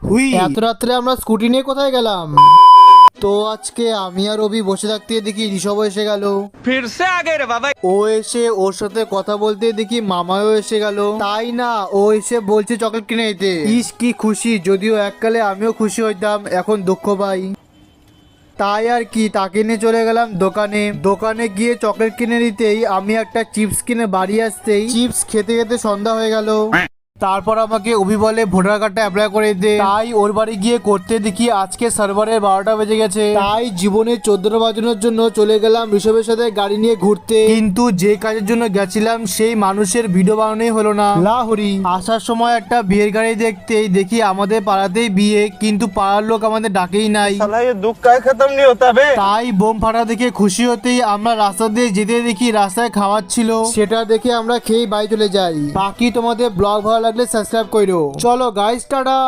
হুই এত রাত্রে আমরা স্কুটি নিয়ে কোথায় গেলাম? তো আজকে আমি আর রবি বসে থাকতে দেখি ঋষভ এসে গেল। फिर से आ गए रे बाबा। ও এসে ওর সাথে কথা বলতে দেখি মামাও এসে গেল। তাই না, ও এসে বলছে চকলেট কিনে দিতে। ইস কি খুশি, যদিও এককালে আমিও খুশি হইতাম, এখন দুঃখ পাই। তাই আর কি, তাকে নিয়ে চলে গেলাম দোকানে গিয়ে চকলেট কিনে দিতেই আমি একটা চিপস কিনে বাড়ি আসতেই চিপস খেতে খেতে সন্ধ্যা হয়ে গেল। তারপর আমাকে অভি বলে ভোটার কার্ডটা অ্যাপ্লাই করে দে। তাই ওর বাড়ি গিয়ে করতে দেখি আজকে সার্ভারের 12টা বেজে গেছে। তাই জীবনে 14টা বাজানোর জন্য চলে গেলাম ঋষভের সাথে গাড়ি নিয়ে ঘুরতে। কিন্তু যে কাজের জন্য গেছিলাম সেই মানুষের ভিডিও বানানোই হলো না। লাহরি আসার সময় একটা বিয়ের গাড়ি দেখতেই দেখি আমাদের পাড়াতেই বিয়ে, কিন্তু পাড়ার লোক আমাদের ডাকেই নাই। साला ये दुख का खत्म नहीं होता बे। তাই বোম ফাটা দেখে খুশি হতেই আমরা রাস্তা দিয়ে যেতে দেখি রাস্তায় খাওয়াচ্ছিল, সেটা দেখে আমরা খেয়ে বাড়ি চলে যাই। বাকি তোমাদের ব্লগ ভালো লাগলে সাবস্ক্রাইব করো। চলো গাইস, টাটা।